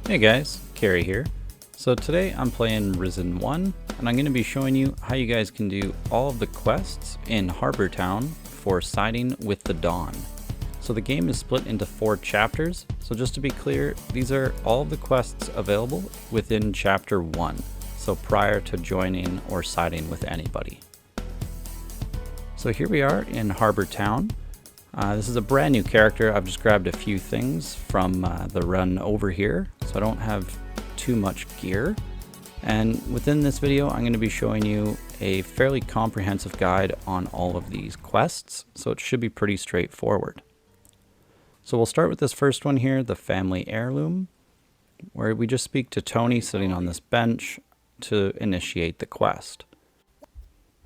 Hey guys, Carrie here. So today I'm playing Risen 1, and I'm going to be showing you how you guys can do all of the quests in Harbour Town for siding with the Dawn. So the game is split into 4 chapters, so just to be clear, these are all of the quests available within chapter 1, so prior to joining or siding with anybody. So here we are in Harbour Town. This is a brand new character. I've just grabbed a few things from the run over here, so I don't have too much gear. And within this video, I'm going to be showing you a fairly comprehensive guide on all of these quests, so it should be pretty straightforward. So we'll start with this first one here, the Family Heirloom, where we just speak to Tony sitting on this bench to initiate the quest.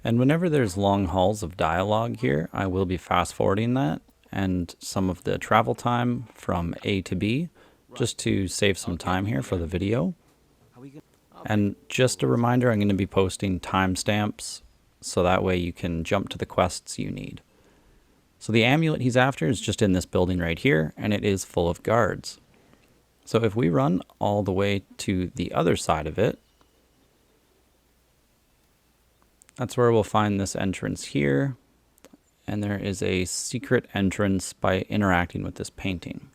And whenever there's long hauls of dialogue here, I will be fast forwarding that and some of the travel time from A to B, just to save some time here for the video. And just a reminder, I'm going to be posting timestamps so that way you can jump to the quests you need. So the amulet he's after is just in this building right here, and it is full of guards. So if we run all the way to the other side of it, that's where we'll find this entrance here, and there is a secret entrance by interacting with this painting.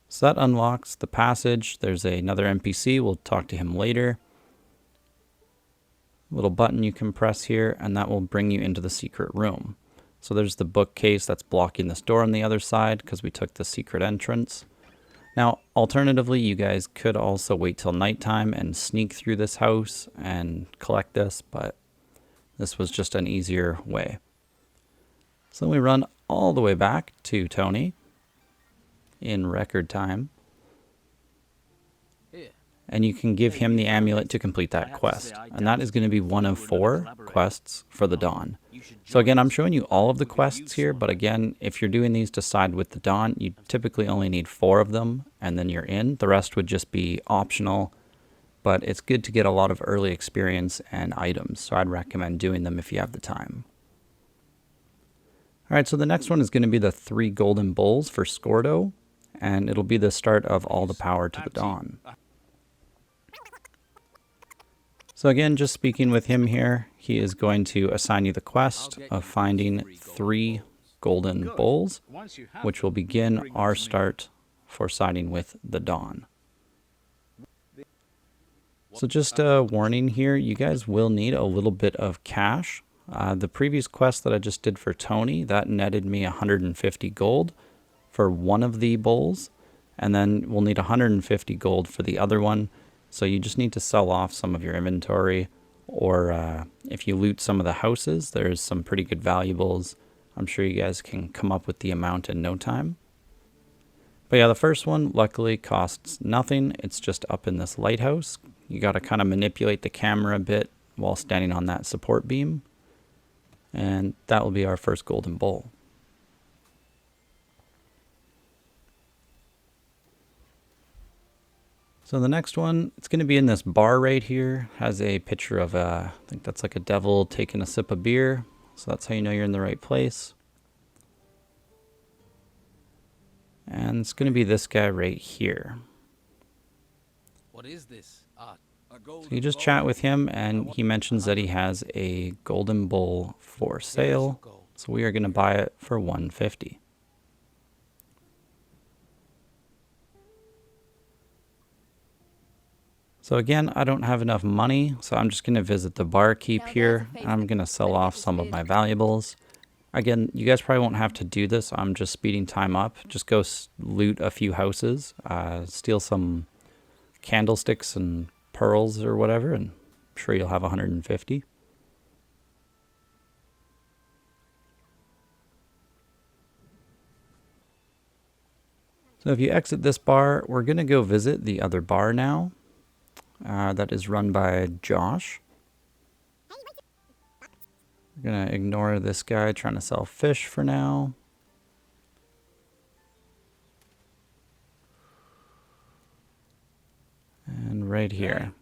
So that unlocks the passage. There's another NPC, we'll talk to him later. Little button you can press here, and that will bring you into the secret room. So there's the bookcase that's blocking this door on the other side because we took the secret entrance. Now, alternatively, you guys could also wait till nighttime and sneak through this house and collect this, but this was just an easier way. So we run all the way back to Tony in record time, and you can give him the amulet to complete that quest, and that is going to be one of 4 quests for the Dawn. So again, I'm showing you all of the quests here, but again, if you're doing these to side with the Dawn, you typically only need 4 of them, and then you're in. The rest would just be optional, but it's good to get a lot of early experience and items, so I'd recommend doing them if you have the time. Alright, so the next one is going to be the 3 golden bowls for Scordo, and it'll be the start of all the power to the Dawn. So again, just speaking with him here, he is going to assign you the quest of finding 3 golden bowls, which will begin our start for siding with the Dawn. So just a warning here, you guys will need a little bit of cash. The previous quest that I just did for Tony, that netted me 150 gold for one of the bowls, and then we'll need 150 gold for the other one. So you just need to sell off some of your inventory, or if you loot some of the houses, there's some pretty good valuables. I'm sure you guys can come up with the amount in no time. But yeah, the first one luckily costs nothing. It's just up in this lighthouse. You got to kind of manipulate the camera a bit while standing on that support beam. And that will be our first golden bowl. So the next one, it's going to be in this bar right here. Has a picture of I think that's like a devil taking a sip of beer. So that's how you know you're in the right place. And it's going to be this guy right here. What is this? So you just chat with him, and he mentions that he has a golden bowl for sale. So we are going to buy it for 150. So again, I don't have enough money, so I'm just going to visit the barkeep here, and I'm going to sell off some of my valuables. Again, you guys probably won't have to do this. I'm just speeding time up. Just go loot a few houses, steal some candlesticks and pearls or whatever, and I'm sure you'll have 150. So if you exit this bar, we're going to go visit the other bar now. That is run by Josh. We're going to ignore this guy trying to sell fish for now. And right here.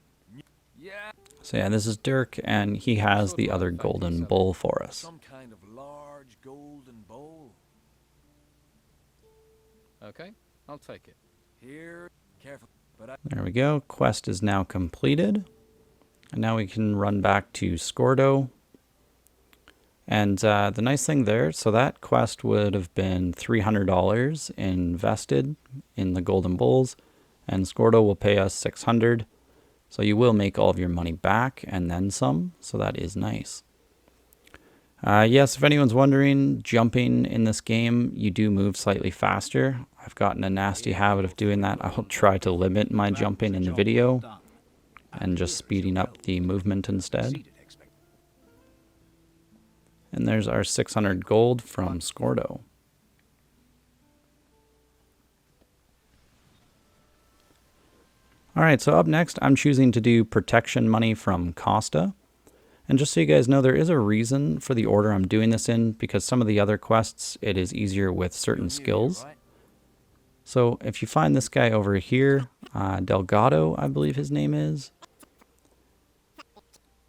So yeah, this is Dirk, and he has the other golden bowl for us. Some kind of large golden bowl. Okay, I'll take it. Here, careful. There we go. Quest is now completed. And now we can run back to Scordo. And the nice thing there, so that quest would have been $300 invested in the Golden Bulls. And Scordo will pay us $600. So you will make all of your money back and then some. So that is nice. Yes, if anyone's wondering, jumping in this game, you do move slightly faster. I've gotten a nasty habit of doing that. I'll try to limit my jumping in the video and just speeding up the movement instead. And there's our 600 gold from Scordo. Alright, so up next, I'm choosing to do protection money from Costa. And just so you guys know, there is a reason for the order I'm doing this in, because some of the other quests, it is easier with certain skills. So if you find this guy over here, Delgado, I believe his name is,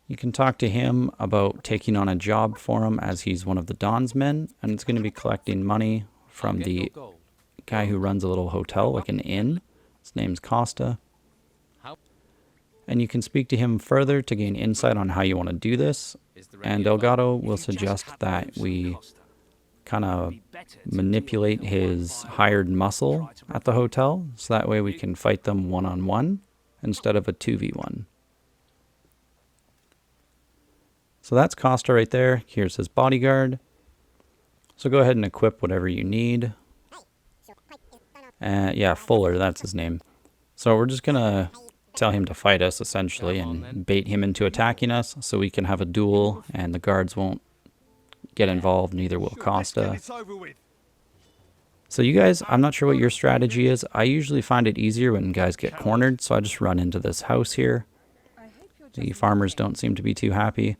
you can talk to him about taking on a job for him as he's one of the Don's men, and it's going to be collecting money from the guy who runs a little hotel, like an inn. His name's Costa. And you can speak to him further to gain insight on how you want to do this. And Delgado will suggest that we kind of manipulate his hired muscle at the hotel, so that way we can fight them one-on-one instead of a 2v1. So that's Costa right there. Here's his bodyguard. So go ahead and equip whatever you need. Yeah, Fuller, that's his name. So we're just going to tell him to fight us, essentially, and bait him into attacking us so we can have a duel and the guards won't get involved, neither will Costa. So you guys, I'm not sure what your strategy is. I usually find it easier when guys get cornered, so I just run into this house here. The farmers don't seem to be too happy.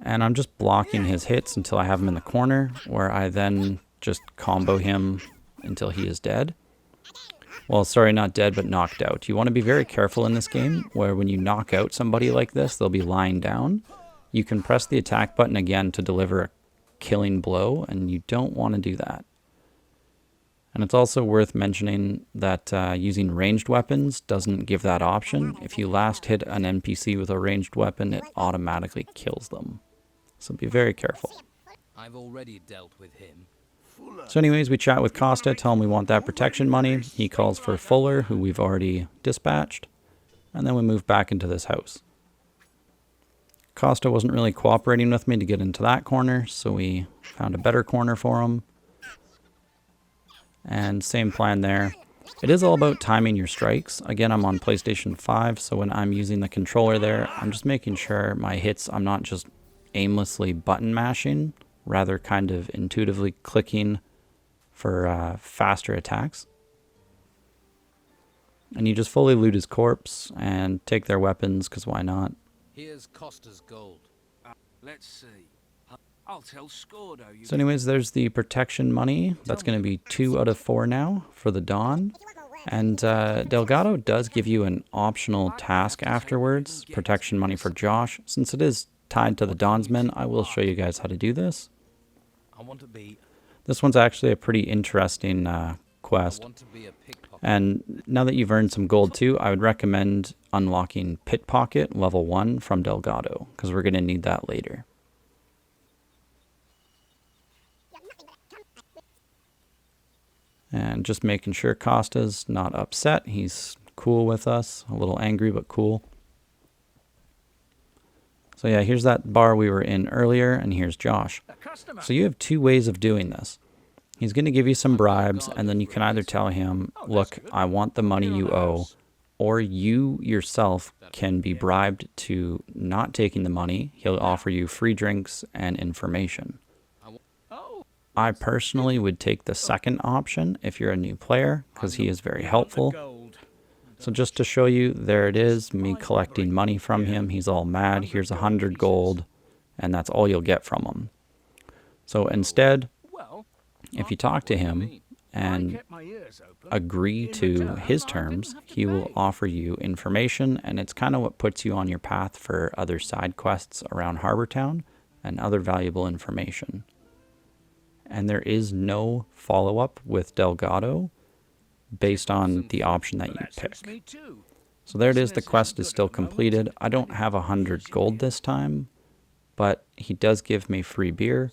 And I'm just blocking his hits until I have him in the corner, where I then just combo him until he is dead. Well, sorry, not dead, but knocked out. You want to be very careful in this game, where when you knock out somebody like this, they'll be lying down. You can press the attack button again to deliver a killing blow, and you don't want to do that. And it's also worth mentioning that using ranged weapons doesn't give that option. If you last hit an NPC with a ranged weapon, it automatically kills them. So be very careful. I've already dealt with him. So anyways, we chat with Costa, tell him we want that protection money. He calls for Fuller, who we've already dispatched. And then we move back into this house. Costa wasn't really cooperating with me to get into that corner, so we found a better corner for him. And same plan there. It is all about timing your strikes. Again, I'm on PlayStation 5, so when I'm using the controller there, I'm just making sure my hits, I'm not just aimlessly button mashing, rather kind of intuitively clicking for faster attacks. And you just fully loot his corpse and take their weapons, because why not? Here's Costa's gold. Let's see. I'll tell Scordo. So anyways, there's the protection money. That's going to be 2 out of 4 now for the Dawn. And Delgado does give you an optional task afterwards, protection money for Josh. Since it is tied to the Dawn's men, I will show you guys how to do this. I want to be. This one's actually a pretty interesting quest. And now that you've earned some gold too, I would recommend unlocking Pickpocket level 1 from Delgado, because we're going to need that later. And just making sure Costa's not upset. He's cool with us. A little angry, but cool. So yeah, here's that bar we were in earlier, and here's Josh. So you have 2 ways of doing this. He's going to give you some bribes, and then you can either tell him, look, I want the money you owe, or you yourself can be bribed to not taking the money. He'll offer you free drinks and information. I personally would take the second option if you're a new player, because he is very helpful. So just to show you, there it is, me collecting money from him. He's all mad. Here's 100 gold, and that's all you'll get from him. So instead, if you talk to him and agree to his terms, he will offer you information, and it's kind of what puts you on your path for other side quests around Harbour Town and other valuable information. and there is no follow-up with Delgado based on the option that you pick. So there it is, the quest is still completed. I don't have 100 gold this time, but he does give me free beer,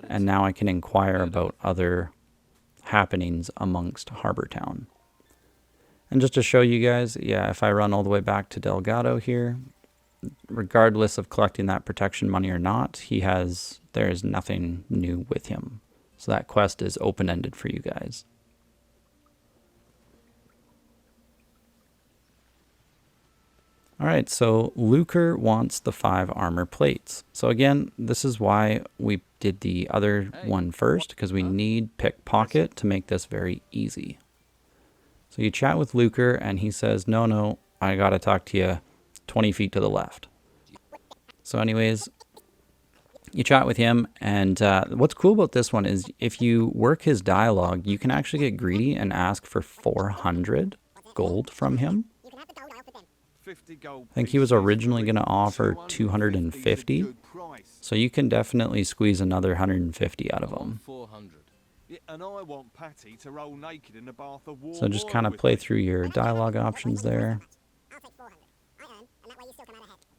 and now I can inquire about other happenings amongst Harbour Town. And just to show you guys, yeah, if I run all the way back to Delgado here, regardless of collecting that protection money or not, there is nothing new with him. So that quest is open-ended for you guys. Alright, so Lukor wants the 5 armor plates. So again, this is why we did the other one first, because we need pickpocket to make this very easy. So you chat with Lukor, and he says, no, I gotta talk to you 20 feet to the left. So anyways, you chat with him, and what's cool about this one is if you work his dialogue, you can actually get greedy and ask for 400 gold from him. I think he was originally going to offer 250, so you can definitely squeeze another 150 out of him. So just kind of play through your dialogue options there.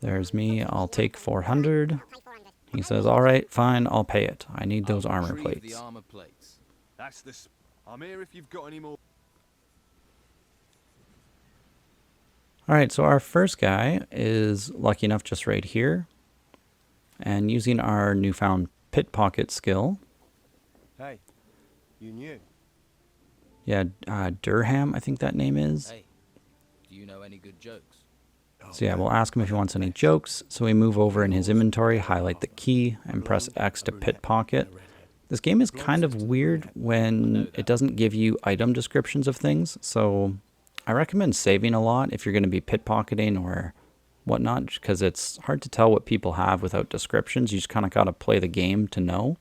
There's me, I'll take 400. He says, alright, fine, I'll pay it. I need those armor plates. I'm here if you've got any more. Alright, so our first guy is lucky enough just right here. And using our newfound pickpocket skill. Hey, you knew. Yeah, Durham, I think that name is. Hey, do you know any good jokes? So yeah, we'll ask him if he wants any jokes. So we move over in his inventory, highlight the key, and press X to pickpocket. This game is kind of weird when it doesn't give you item descriptions of things. So I recommend saving a lot if you're going to be pickpocketing or whatnot, because it's hard to tell what people have without descriptions. You just kind of got to play the game to know.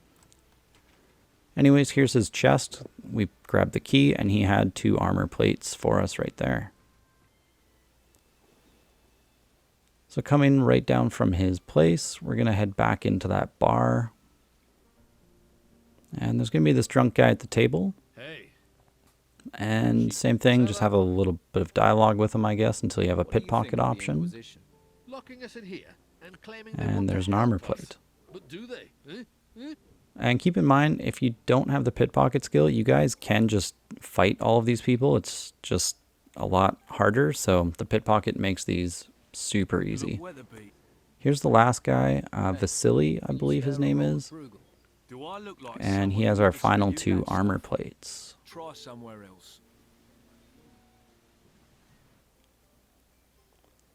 Anyways, here's his chest. We grabbed the key, and he had 2 armor plates for us right there. So coming right down from his place, we're going to head back into that bar. And there's going to be this drunk guy at the table. And same thing, just have a little bit of dialogue with him, I guess, until you have a pickpocket option. And there's an armor plate. And keep in mind, if you don't have the pickpocket skill, you guys can just fight all of these people. It's just a lot harder, so the pickpocket makes these super easy. Here's the last guy, Vasily, I believe his name is. And he has our final 2 armor plates. Try somewhere else.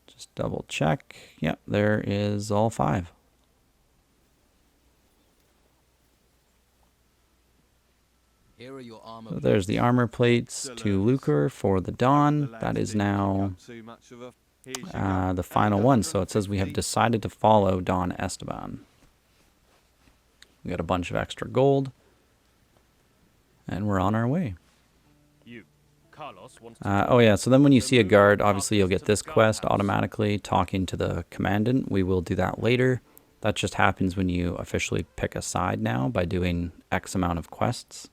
Just double check. Yep, there is all 5. Here are your armor So there's the armor plates to Lukor for the Dawn. That is now the final one. So it says we have decided to follow Don Esteban. We got a bunch of extra gold. And we're on our way. Oh yeah, so then when you see a guard, obviously you'll get this quest automatically, talking to the Commandant. We will do that later. That just happens when you officially pick a side now by doing X amount of quests.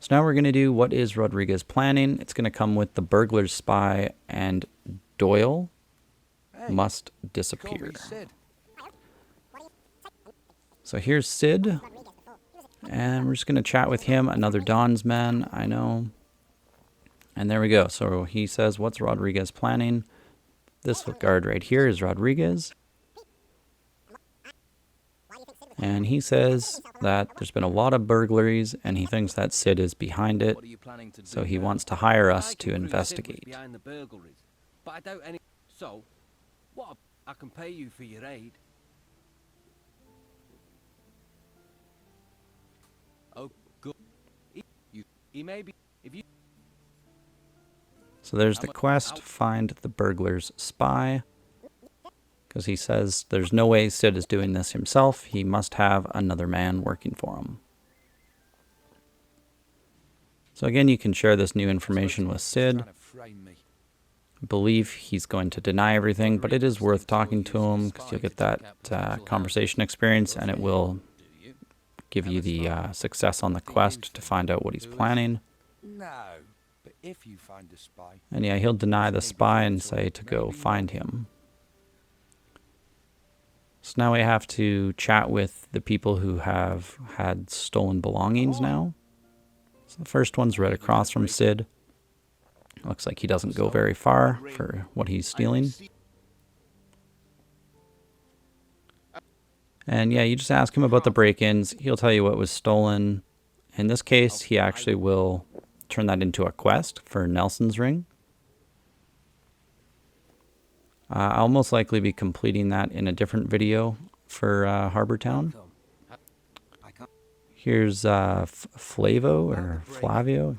So now we're going to do what is Rodriguez planning. It's going to come with the Burglars Spy and Doyle must disappear. So here's Sid. And we're just going to chat with him, another Don's man, I know. And there we go. So he says, what's Rodriguez planning? This guard right here is Rodriguez. And he says that there's been a lot of burglaries, and he thinks that Sid is behind it. So he wants to hire us to investigate. But I doubt any. So, what? I can pay you for your aid. Oh, good. He may be. If you. So there's the quest, find the Burglars Spy. Because he says there's no way Sid is doing this himself. He must have another man working for him. So again, you can share this new information with Sid. I believe he's going to deny everything, but it is worth talking to him because you'll get that conversation experience, and it will give you the success on the quest to find out what he's planning. No, but if you find a spy... And yeah, he'll deny the spy and say to go find him. So now we have to chat with the people who have had stolen belongings now. So the first one's right across from Sid. Looks like he doesn't go very far for what he's stealing. And yeah, you just ask him about the break-ins. He'll tell you what was stolen. In this case, he actually will turn that into a quest for Nelson's ring. I'll most likely be completing that in a different video for Harbour Town. Here's Flavo or Flavio.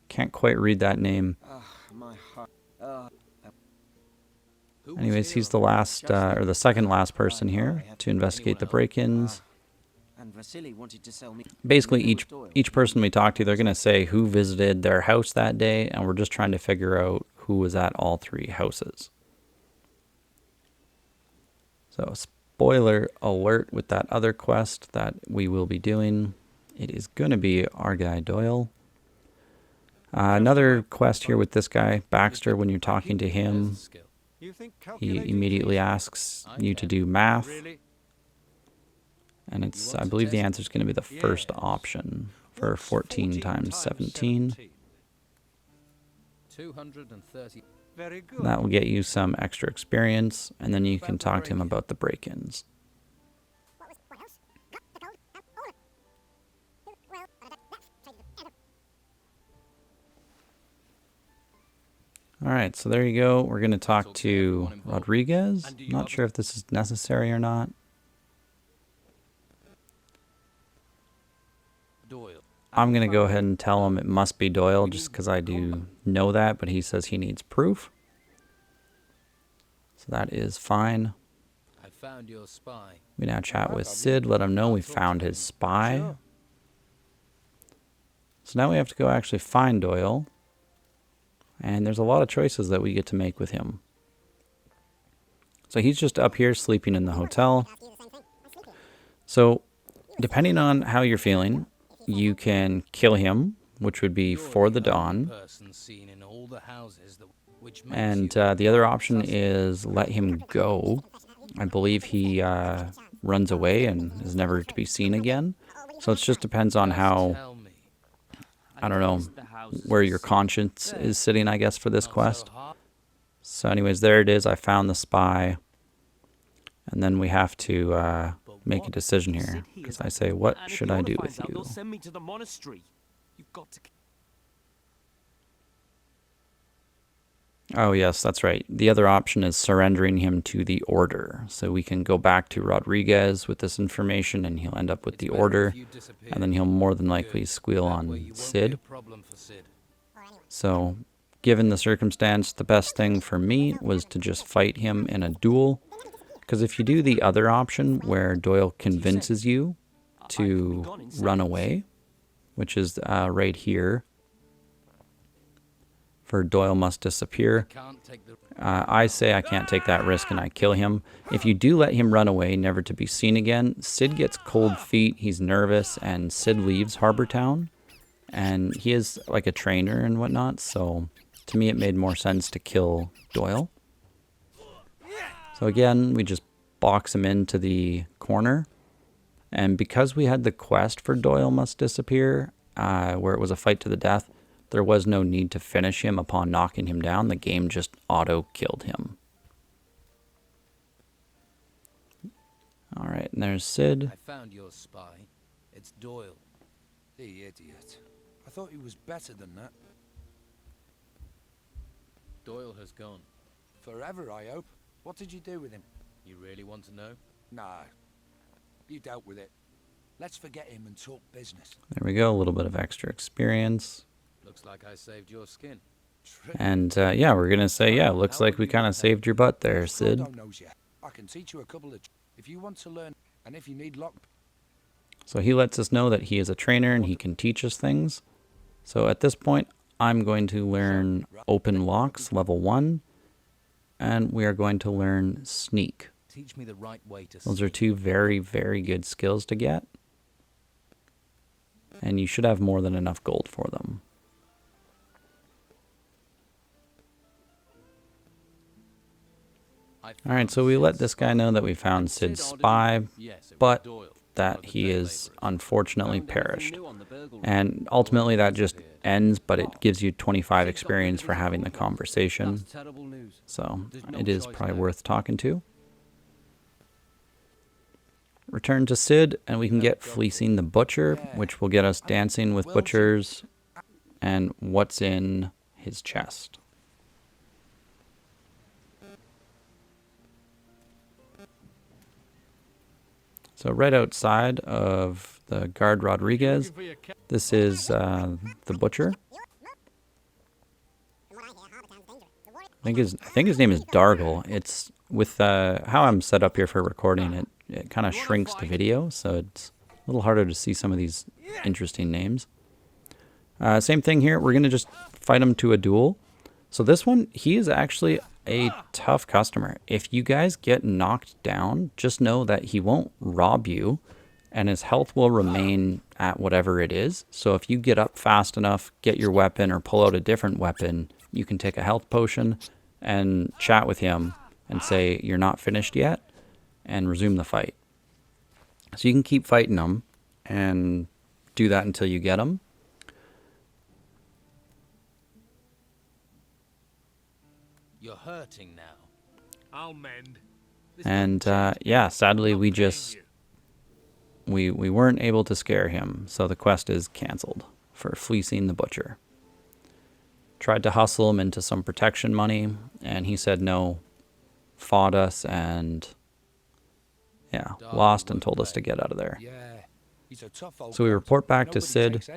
Can't quite read that name. Anyways, he's the last or the second last person here to investigate the break-ins. Basically, each person we talk to, they're going to say who visited their house that day, and we're just trying to figure out who was at all three houses. So, spoiler alert with that other quest that we will be doing. It is going to be our guy Doyle. Another quest here with this guy, Baxter, when you're talking to him, he immediately asks you to do math. And it's, I believe the answer is going to be the first option for 14 times 17. 230. Very good. That will get you some extra experience, and then you can talk to him about the break-ins. Alright, so there you go. We're going to talk to Rodriguez. Not sure if this is necessary or not. Doyle. I'm going to go ahead and tell him it must be Doyle just because I do know that, but he says he needs proof. So that is fine. I found your spy. We now chat with Sid, let him know we found his spy. So now we have to go actually find Doyle. And there's a lot of choices that we get to make with him. So he's just up here sleeping in the hotel. So depending on how you're feeling, you can kill him, which would be for the dawn. And the other option is let him go. I believe he runs away and is never to be seen again. So it just depends on how, I don't know, where your conscience is sitting, I guess, for this quest. So anyways, there it is. I found the spy. And then we have to make a decision here. Because I say, what should I do with you? Send me to the monastery. You've got to... Oh, yes, that's right. The other option is surrendering him to the Order. So we can go back to Rodriguez with this information, and he'll end up with the Order. And then he'll more than likely squeal on Sid. So, given the circumstance, the best thing for me was to just fight him in a duel. Because if you do the other option, where Doyle convinces you to run away, which is right here, for Doyle must disappear. I say I can't take that risk and I kill him. If you do let him run away, never to be seen again, Sid gets cold feet, he's nervous, and Sid leaves Harbour Town. And he is like a trainer and whatnot, so to me it made more sense to kill Doyle. So again, we just box him into the corner. And because we had the quest for Doyle must disappear, where it was a fight to the death, there was no need to finish him upon knocking him down. The game just auto-killed him. Alright, and there's Sid. I found your spy. It's Doyle. The idiot. I thought he was better than that. Doyle has gone. Forever, I hope. What did you do with him? You really want to know? Nah. You dealt with it. Let's forget him and talk business. There we go, a little bit of extra experience. Looks like I saved your skin. And yeah, we're going to say, yeah, looks like we kind of saved your butt there, Sid. Scordo knows you. I can teach you a couple of... If you want to learn, and if you need luck... So he lets us know that he is a trainer and he can teach us things. So at this point, I'm going to learn Open Locks, level 1. And we are going to learn Sneak. Teach me the right way to Those are two very, very good skills to get. and you should have more than enough gold for them. Alright, so we let this guy know that we found Sid's spy, but that he is unfortunately perished. And ultimately that just ends, but it gives you 25 experience for having the conversation. So it is probably worth talking to. Return to Sid, and we can get Fleecing the Butcher, which will get us dancing with butchers and what's in his chest. So right outside of the guard Rodriguez, this is the butcher. I think his name is Dargel. It's with how I'm set up here for recording, it kind of shrinks the video, so it's a little harder to see some of these interesting names. Same thing here. We're gonna just fight him to a duel. So this one, he is actually a tough customer. If you guys get knocked down, just know that he won't rob you and his health will remain at whatever it is. So if you get up fast enough, get your weapon or pull out a different weapon, you can take a health potion and chat with him and say you're not finished yet and resume the fight. So you can keep fighting him and do that until you get him. You're hurting now. I'll mend. And yeah, sadly we weren't able to scare him, so the quest is cancelled for Fleecing the Butcher. Tried to hustle him into some protection money, and he said no, fought us, and yeah, lost and told us to get out of there. So we report back to Sid,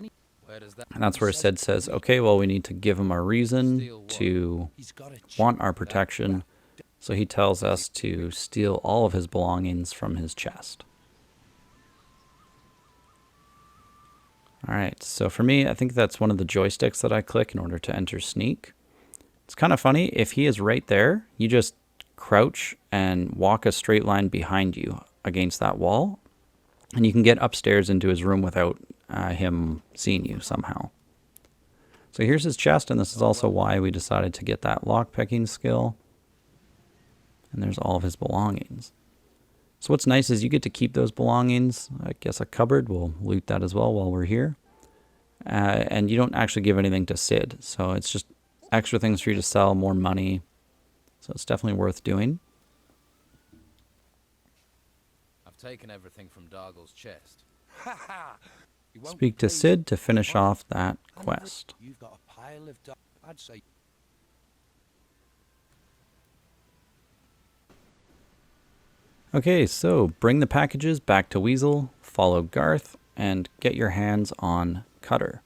and that's where Sid says, okay, well, we need to give him a reason to want our protection. So he tells us to steal all of his belongings from his chest. Alright, so for me, I think that's one of the joysticks that I click in order to enter sneak. It's kind of funny, if he is right there, you just crouch and walk a straight line behind you against that wall, and you can get upstairs into his room without him seeing you somehow. So here's his chest, and this is also why we decided to get that lockpicking skill. And there's all of his belongings. So what's nice is you get to keep those belongings. I guess a cupboard, we'll loot that as well while we're here. And you don't actually give anything to Sid, so it's just extra things for you to sell, more money. So it's definitely worth doing. I've taken everything from Dargel's chest. Speak to Sid to finish off that quest. You've got a pile of I'd say. Okay, so bring the packages back to Weasel, follow Garth, and get your hands on Cutter.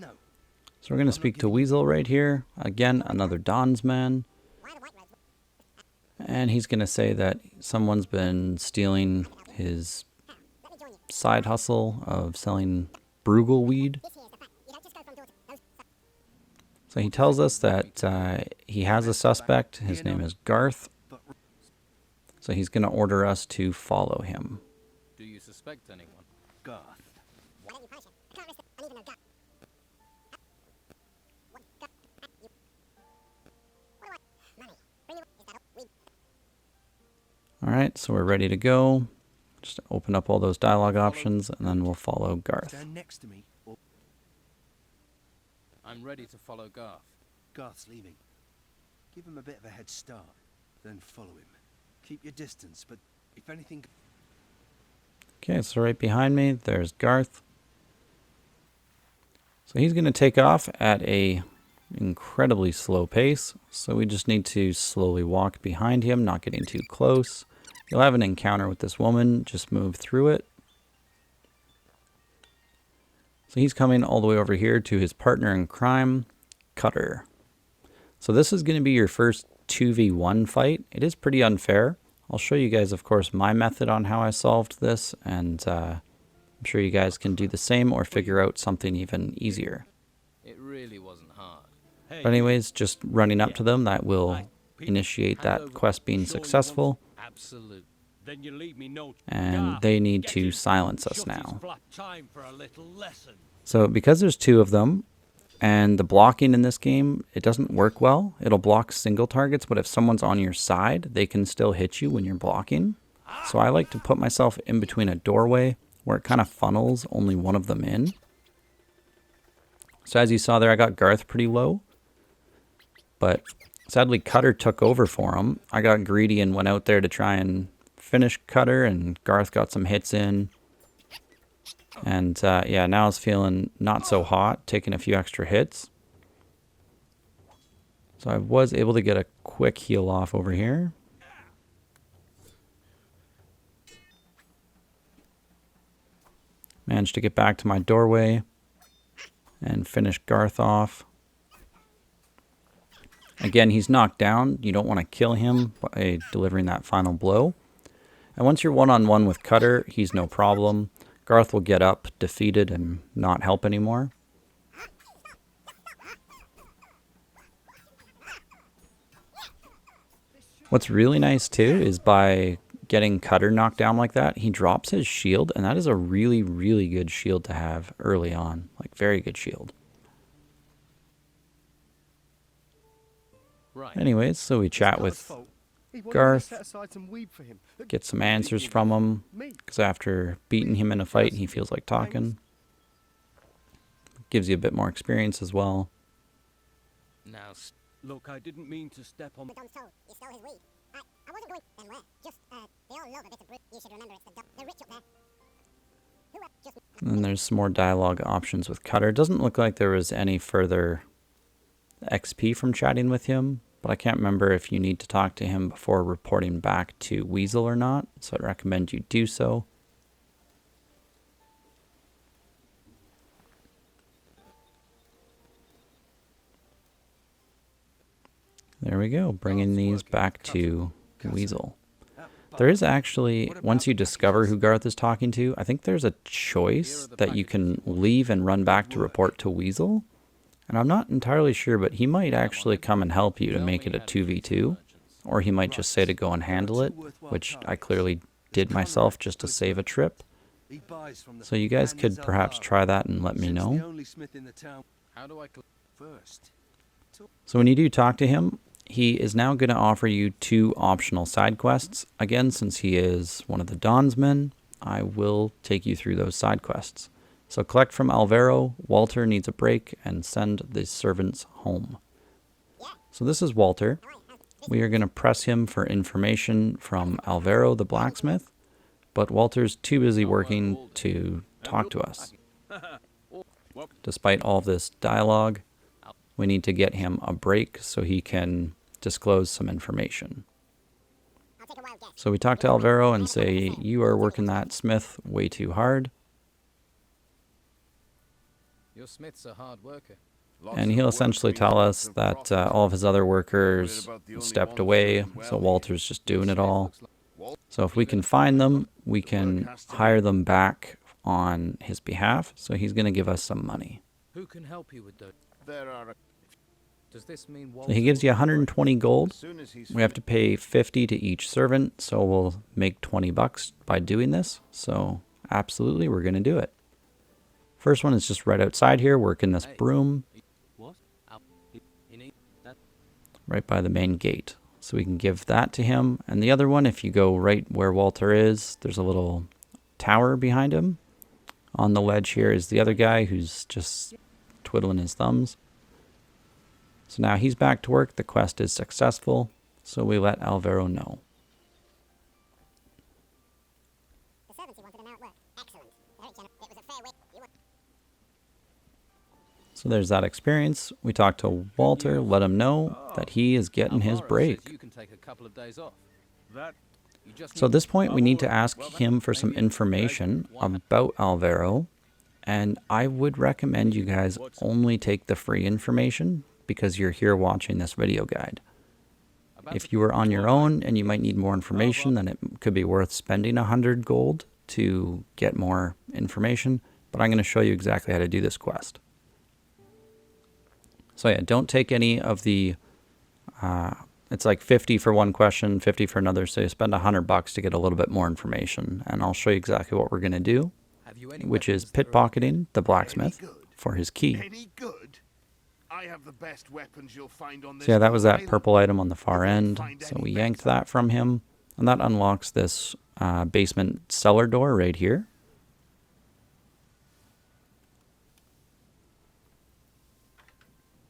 So we're going to speak to Weasel right here. Again, another Don's man. And he's going to say that someone's been stealing his side hustle of selling Brugal weed. So he tells us that he has a suspect. His name is Garth. So he's going to order us to follow him. Do you suspect anyone? Garth. Alright, so we're ready to go. Just open up all those dialogue options, and then we'll follow Garth. Stand next to me. I'm ready to follow Garth. Garth's leaving. Give him a bit of a head start, then follow him. Keep your distance, but if anything... Okay, so right behind me, there's Garth. So he's going to take off at a incredibly slow pace, so we just need to slowly walk behind him, not getting too close. You'll have an encounter with this woman, just move through it. So he's coming all the way over here to his partner in crime, Cutter. So this is going to be your first 2v1 fight. It is pretty unfair. I'll show you guys, of course, my method on how I solved this, and I'm sure you guys can do the same or figure out something even easier. It really wasn't hard. But anyways, just running up to them, that will initiate that quest being successful. Absolute. Then you leave me no... And they need to silence us now. Time for a little lesson. So because there's two of them, and the blocking in this game, it doesn't work well. It'll block single targets, but if someone's on your side, they can still hit you when you're blocking. So I like to put myself in between a doorway where it kind of funnels only one of them in. So as you saw there, I got Garth pretty low. But sadly, Cutter took over for him. I got greedy and went out there to try and finish Cutter, and Garth got some hits in. And yeah, now it's feeling not so hot, taking a few extra hits. So I was able to get a quick heal off over here. Managed to get back to my doorway and finish Garth off. Again, he's knocked down. You don't want to kill him by delivering that final blow. And once you're one-on-one with Cutter, he's no problem. Garth will get up, defeated, and not help anymore. What's really nice too is by getting Cutter knocked down like that, he drops his shield, and that is a really, really good shield to have early on. Like, very good shield. Right. Anyways, so we chat with Garth, get some answers from him, because after beating him in a fight, he feels like talking. Gives you a bit more experience as well. Now, Look, I didn't mean to step on... The Don's told. You stole his weed. I wasn't going... Then where? Just, they all love a bit of brute. You should remember it's the Don. They're rich up there. Just... And then there's some more dialogue options with Cutter. It doesn't look like there was any further XP from chatting with him, but I can't remember if you need to talk to him before reporting back to Weasel or not, so I'd recommend you do so. There we go, bringing these back to Weasel. There is actually, once you discover who Garth is talking to, I think there's a choice that you can leave and run back to report to Weasel. And I'm not entirely sure, but he might actually come and help you to make it a 2v2. Or he might just say to go and handle it, which I clearly did myself just to save a trip. So you guys could perhaps try that and let me know. how do I... So when you do talk to him, he is now going to offer you 2 optional side quests. Again, since he is one of the Don's men, I will take you through those side quests. So collect from Alvaro, Walter needs a break, and send the servants home. So this is Walter. We are going to press him for information from Alvaro, the blacksmith, but Walter's too busy working to talk to us. Despite all this dialogue, we need to get him a break so he can disclose some information. So we talk to Alvaro and say, you are working that smith way too hard. Your smith's a hard worker. And he'll essentially tell us that all of his other workers stepped away, so Walter's just doing it all. So if we can find them, we can hire them back on his behalf, so he's going to give us some money. Who can help you with those? Does this mean So he gives you 120 gold. We have to pay 50 to each servant, so we'll make 20 bucks by doing this. So absolutely, we're going to do it. First one is just right outside here, working this broom. Right by the main gate. So we can give that to him. And the other one, if you go right where Walter is, there's a little tower behind him. On the ledge here is the other guy who's just twiddling his thumbs. So now he's back to work. The quest is successful. So we let Alvaro know. The servants he wanted are now at work. Excellent. Very generous. It was a fair win. So there's that experience. We talked to Walter, let him know that he is getting his break. You can take a couple of days off. So at this point, we need to ask him for some information about Alvaro. And I would recommend you guys only take the free information because you're here watching this video guide. If you were on your own and you might need more information, then it could be worth spending 100 gold to get more information. But I'm going to show you exactly how to do this quest. So yeah, don't take any of the, it's like 50 for one question, 50 for another. So you spend 100 bucks to get a little bit more information. And I'll show you exactly what we're going to do. you any which is weapons that are pickpocketing the blacksmith for his key. Any good? I have the best weapons you'll find on this So yeah, that was that island. purple item on the far You won't end. find So any we yanked better. that from him. And that unlocks this basement cellar door right here.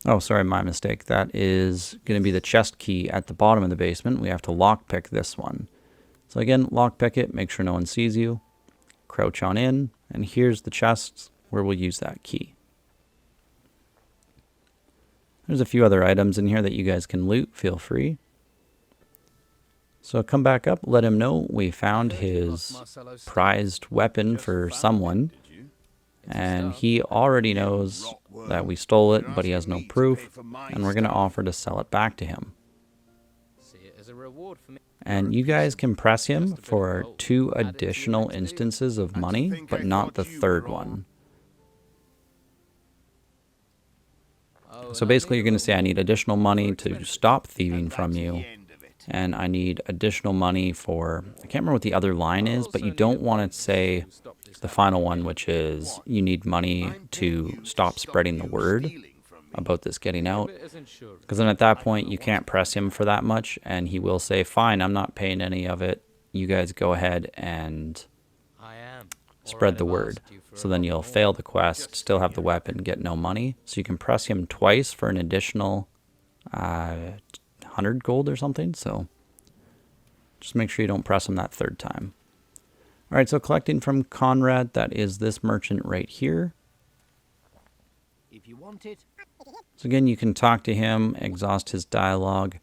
Oh, sorry, my mistake. That is going to be the chest key at the bottom of the basement. We have to lockpick this one. So again, lockpick it, make sure no one sees you. Crouch on in, and here's the chest where we'll use that key. There's a few other items in here that you guys can loot, feel free. So come back up, let him know we found his prized weapon for someone. And he already knows that we stole it, but he has no proof, and we're going to offer to sell it back to him. See it as a reward for me. And you guys can press him for 2 additional instances of money, but not the third one. So basically you're going to say, I need additional money to stop thieving from you, and I need additional money for, I can't remember what the other line is, but you don't want to say the final one, which is you need money to stop spreading the word about this getting out. Because then at that point you can't press him for that much, and he will say, fine, I'm not paying any of it. You guys go ahead and spread the word. So then you'll fail the quest, still have the weapon, get no money. So you can press him twice for an additional 100 gold or something. So just make sure you don't press him that third time. All right, so collecting from Konrad, that is this merchant right here. If you want it, So again, you can talk to him, exhaust his dialogue,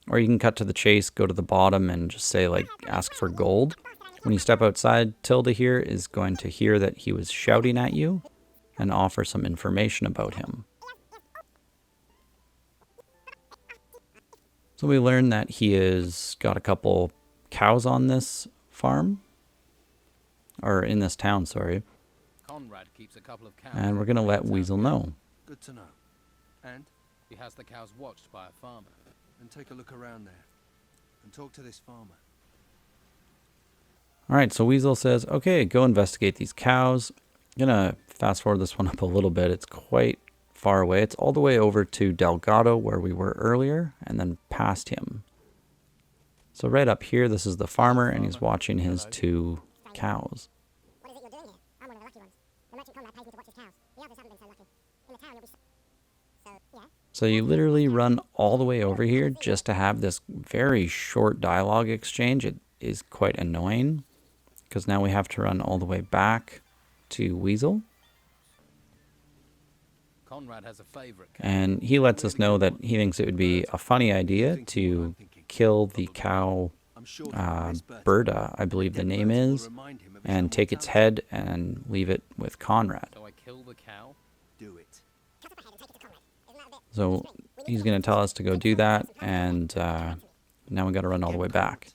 or you can cut to the chase, go to the bottom and just say, like, ask for gold. When you step outside, Tilda here is going to hear that he was shouting at you and offer some information about him. So we learn that he has got a couple cows on this farm, or in this town, sorry. Konrad keeps a couple of cows. And we're going to let Weasel know. Good to know. And He has the cows watched by a farmer. take a look around there. And talk to this farmer. Alright, so Weasel says, okay, go investigate these cows. I'm going to fast forward this one up a little bit. It's quite far away. It's all the way over to Delgado, where we were earlier, and then past him. So right up here, this is the farmer, and he's watching his 2 cows. What is it you're doing here? I'm one of the lucky ones. The merchant Konrad pays me to watch his cows. The others haven't been so lucky. In the town, you'll be so, yeah. So you literally run all the way over here just to have this very short dialogue exchange. It is quite annoying, because now we have to run all the way back to Weasel. Konrad has a favorite cow. And he lets us know that he thinks it would be a funny idea to kill the cow, Berta, I believe the name is, and take its head and leave it with Konrad. So I kill the cow? Do it. Cut up ahead and take it to Konrad. Isn't that a bit... So he's going to tell us to go do that, and now we got to run all the way back.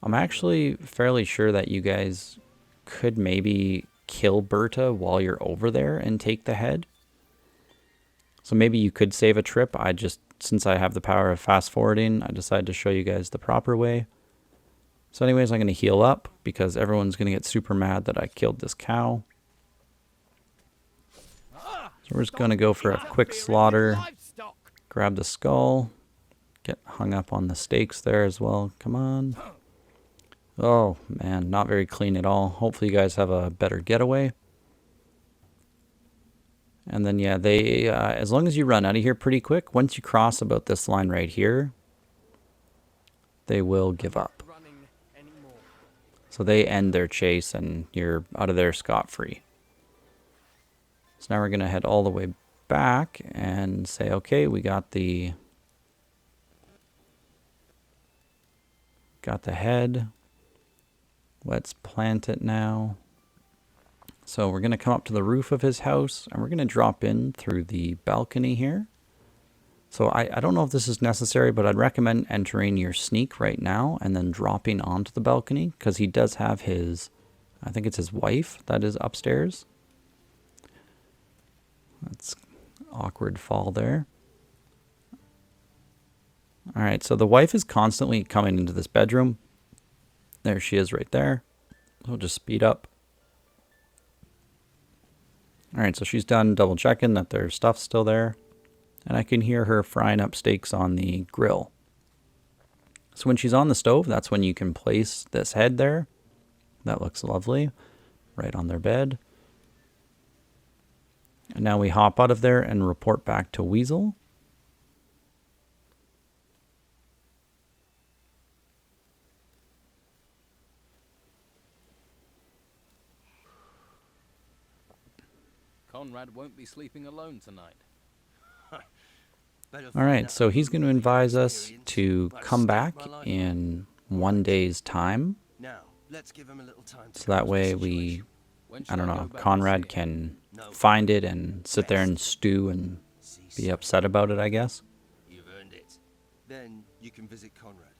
I'm actually fairly sure that you guys could maybe kill Berta while you're over there and take the head. So maybe you could save a trip. I just, since I have the power of fast forwarding, I decided to show you guys the proper way. So anyways, I'm going to heal up because everyone's going to get super mad that I killed this cow. So we're just going to go for a quick slaughter. Grab the skull. Get hung up on the stakes there as well. Come on. Oh, man, not very clean at all. Hopefully you guys have a better getaway. And then, yeah, they, as long as you run out of here pretty quick, once you cross about this line right here, they will give up. So they end their chase and you're out of there scot-free. So now we're going to head all the way back and say, okay, we got the head. Let's plant it now. So we're going to come up to the roof of his house and we're going to drop in through the balcony here. So I don't know if this is necessary, but I'd recommend entering your sneak right now and then dropping onto the balcony, because he does have his, I think it's his wife that is upstairs. That's awkward fall there. All right, so the wife is constantly coming into this bedroom. There she is right there. We'll just speed up. Alright, so she's done double checking that their stuff's still there. And I can hear her frying up steaks on the grill. So when she's on the stove, that's when you can place this head there. That looks lovely. Right on their bed. And now we hop out of there and report back to Weasel. Konrad won't be sleeping alone tonight. Alright, so he's going to advise us to come back in 1 day's time. Now, let's give him a little time to So that way we, When I shall don't go know, back and Konrad see it? can find it and sit there and stew and be upset about it, I guess. You've earned it. Then you can visit Konrad.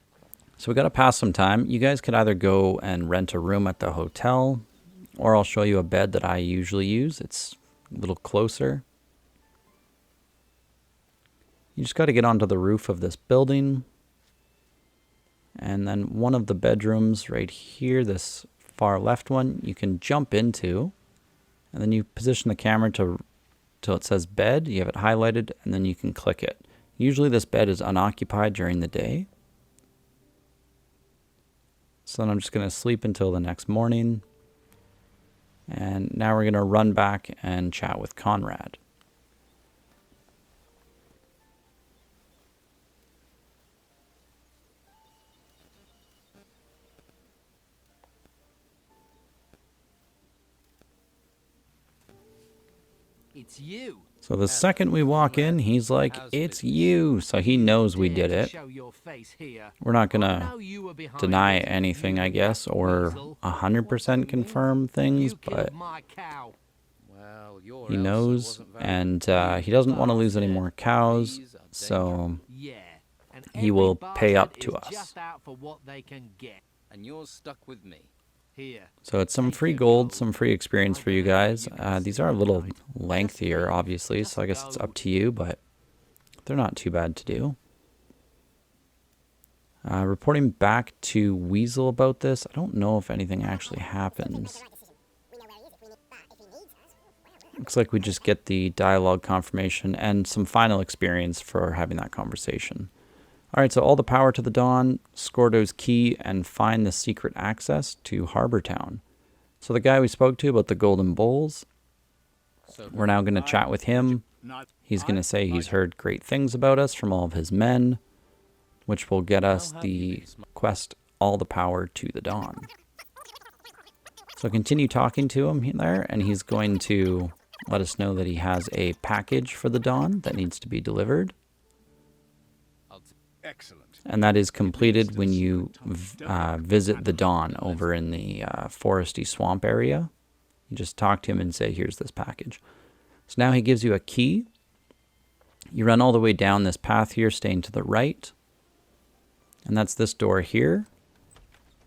So we got to pass some time. You guys could either go and rent a room at the hotel, or I'll show you a bed that I usually use. It's a little closer. You just got to get onto the roof of this building. And then one of the bedrooms right here, this far left one, you can jump into. And then you position the camera till it says bed. You have it highlighted, and then you can click it. Usually this bed is unoccupied during the day. So then I'm just going to sleep until the next morning. And now we're going to run back and chat with Konrad. It's you. So the second we walk in, he's like, "It's you." So he knows we did it. We're not going to deny anything, I guess, or 100% confirm things, but Well, your he Elsa knows, wasn't very and he doesn't want to lose any more cows, so he will pay up to us. And you're stuck with me. So it's some free gold, some free experience for you guys. These are a little lengthier, obviously, so I guess it's up to you, but they're not too bad to do. Reporting back to Weasel about this. I don't know if anything actually happens. Looks like we just get the dialogue confirmation and some final experience for having that conversation. Alright, so all the power to the Dawn, Scordo's key, and find the secret access to Harbour Town. So the guy we spoke to about the golden bowls, we're now going to chat with him. He's going to say he's heard great things about us from all of his men, which will get us the quest, all the power to the Dawn. So continue talking to him there, and he's going to let us know that he has a package for the Dawn that needs to be delivered. Excellent. And that is completed when you visit the Dawn over in the foresty swamp area. You just talk to him and say, "Here's this package." So now he gives you a key. You run all the way down this path here, staying to the right. And that's this door here.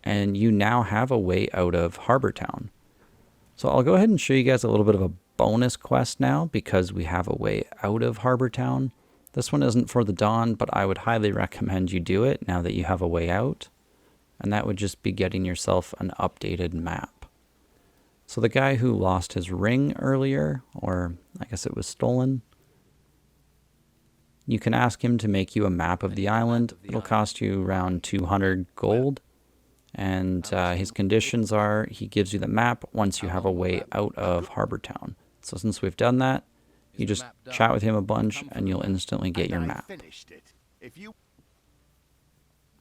And you now have a way out of Harbour Town. So I'll go ahead and show you guys a little bit of a bonus quest now, because we have a way out of Harbour Town. This one isn't for the Dawn, but I would highly recommend you do it now that you have a way out. And that would just be getting yourself an updated map. So the guy who lost his ring earlier, or I guess it was stolen, you can ask him to make you a map of the island. It'll cost you around 200 gold. And his conditions are he gives you the map once you have a way out of Harbour Town. So since we've done that, you just chat with him a bunch and you'll instantly get your map. Finished it. If you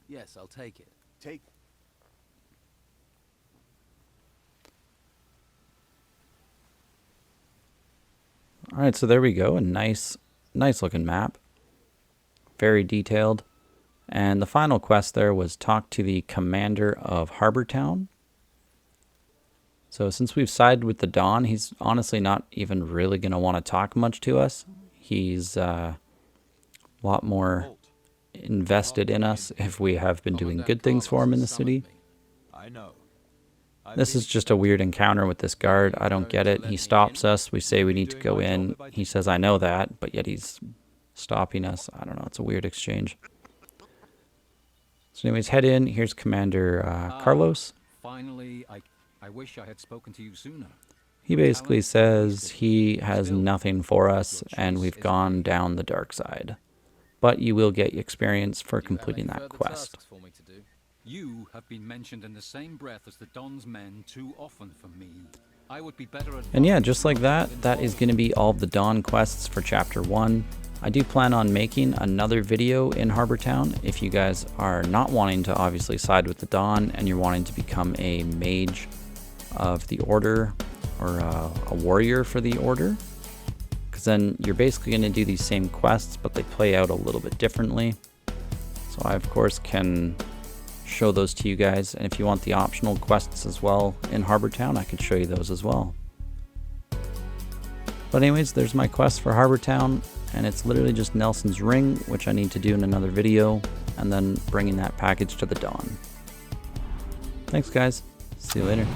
Yes, I'll take it. take Alright, so there we go. A nice looking map. Very detailed. And the final quest there was talk to the commander of Harbour Town. So since we've sided with the Dawn, he's honestly not even really going to want to talk much to us. He's a lot more invested in us if we have been doing good things for him in the city. I know. This is just a weird encounter with this guard. I don't get it. He stops us. We say we need to go in. He says, "I know that," but yet he's stopping us. I don't know. It's a weird exchange. So anyways, head in. Here's Commander Carlos. Finally, I wish I had spoken to you sooner. He basically says he has nothing for us and we've gone down the dark side. But you will get experience for completing that quest. For me to do? You have been mentioned in the same breath as the Don's men too often for me. I would be better. And yeah, just like that, that is going to be all of the Dawn quests for Chapter 1. I do plan on making another video in Harbour Town if you guys are not wanting to obviously side with the Dawn and you're wanting to become a mage of the Order or a warrior for the Order. Because then you're basically going to do these same quests, but they play out a little bit differently. So I, of course, can show those to you guys. And if you want the optional quests as well in Harbour Town, I could show you those as well. But anyways, there's my quest for Harbour Town. And it's literally just Nelson's ring, which I need to do in another video. And then bringing that package to the Dawn. Thanks, guys. See you later.